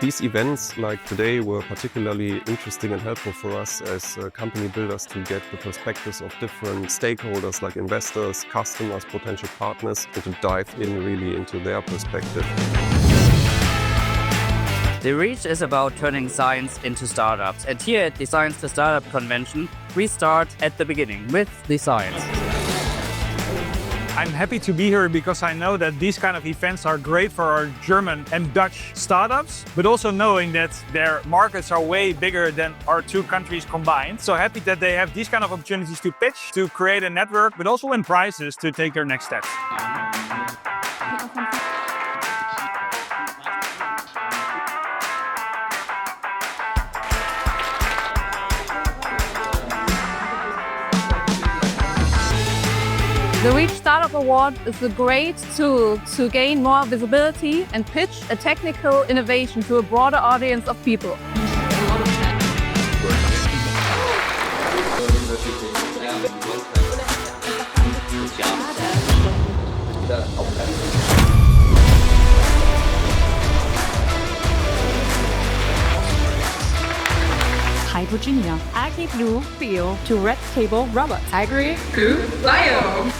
These events like today were particularly interesting and helpful for us as company builders to get the perspectives of different stakeholders like investors, customers, potential partners, and to dive in really into their perspective. The Reach is about turning science into startups. And here at the Science to Startup Convention, we start at the beginning with the science. I'm happy to be here because I know that these kind of events are great for our German and Dutch startups, but also knowing that their markets are way bigger than our two countries combined. So happy that they have these kind of opportunities to pitch, to create a network, but also win prizes to take their next steps. The Reach Startup Award is a great tool to gain more visibility and pitch a technical innovation to a broader audience of people. Hydrogen, Aki Blue, Bio to Red Table Robot. Agri, Blue, Bio.